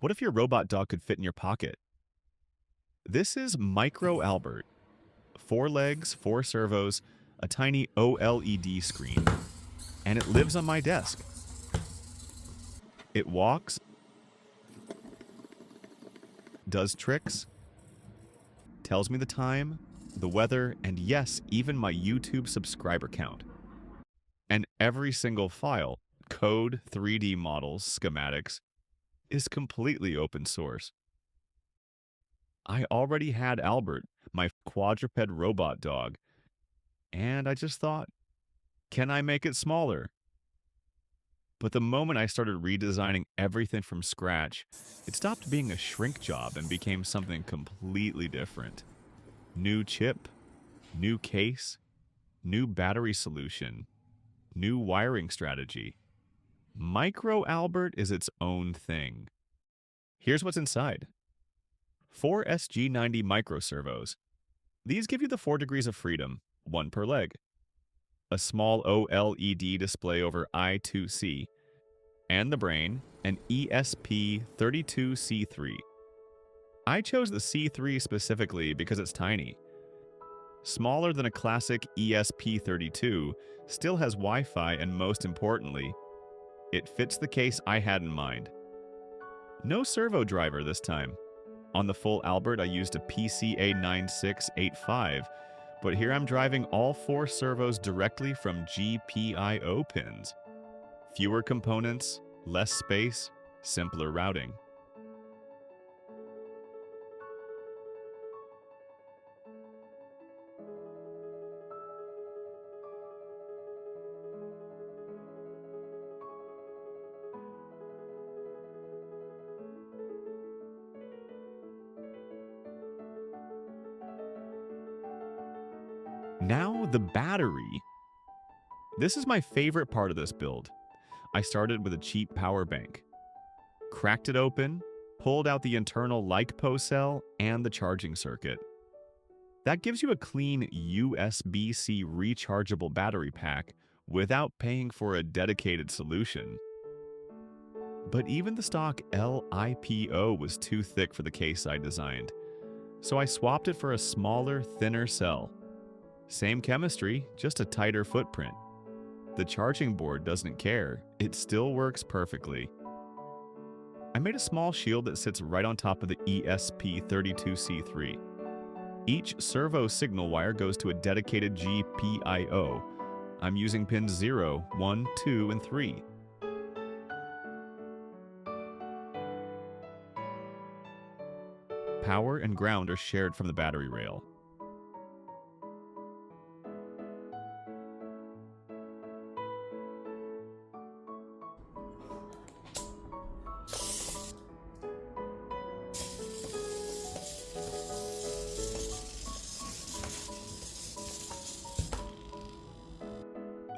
What if your robot dog could fit in your pocket? This is Micro Albert. 4 legs, 4 servos, a tiny OLED screen, and it lives on my desk. It walks, does tricks, tells me the time, the weather, and yes, even my YouTube subscriber count. And every single file, code, 3D models, schematics, is completely open source. I already had Albert, my quadruped robot dog, and I just thought, can I make it smaller? But the moment I started redesigning everything from scratch, it stopped being a shrink job and became something completely different. New chip, new case, new battery solution, new wiring strategy. Micro Albert is its own thing. Here's what's inside. 4 SG90 microservos. These give you the 4 degrees of freedom, 1 per leg. A small OLED display over I2C, and the brain, an ESP32C3. I chose the C3 specifically because it's tiny. Smaller than a classic ESP32, still has Wi-Fi, and most importantly, it fits the case I had in mind. No servo driver this time. On the full Albert, I used a PCA9685, but here I'm driving all 4 servos directly from GPIO pins. Fewer components, less space, simpler routing. Now the battery. This is my favorite part of this build. I started with a cheap power bank, cracked it open, pulled out the internal LiPo cell and the charging circuit. That gives you a clean USB-C rechargeable battery pack without paying for a dedicated solution. But even the stock LiPo was too thick for the case I designed, so I swapped it for a smaller, thinner cell. Same chemistry, just a tighter footprint. The charging board doesn't care, it still works perfectly. I made a small shield that sits right on top of the ESP32C3. Each servo signal wire goes to a dedicated GPIO. I'm using pins 0, 1, 2, and 3. Power and ground are shared from the battery rail.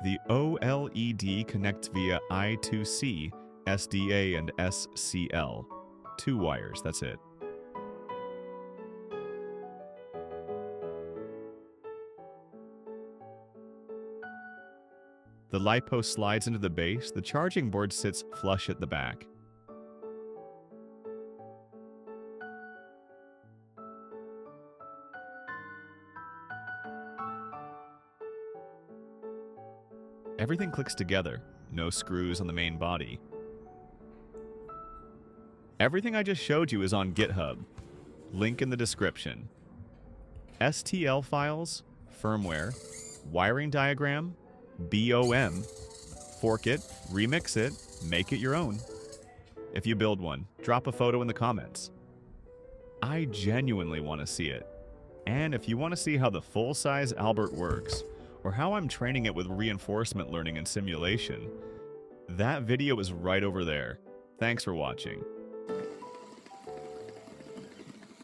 The OLED connects via I2C, SDA, and SCL. 2 wires, that's it. The LiPo slides into the base, the charging board sits flush at the back. Everything clicks together, no screws on the main body. Everything I just showed you is on GitHub. Link in the description. STL files, firmware, wiring diagram, BOM, fork it, remix it, make it your own. If you build one, drop a photo in the comments. I genuinely want to see it. And if you want to see how the full-size Albert works, or how I'm training it with reinforcement learning and simulation, that video is right over there. Thanks for watching.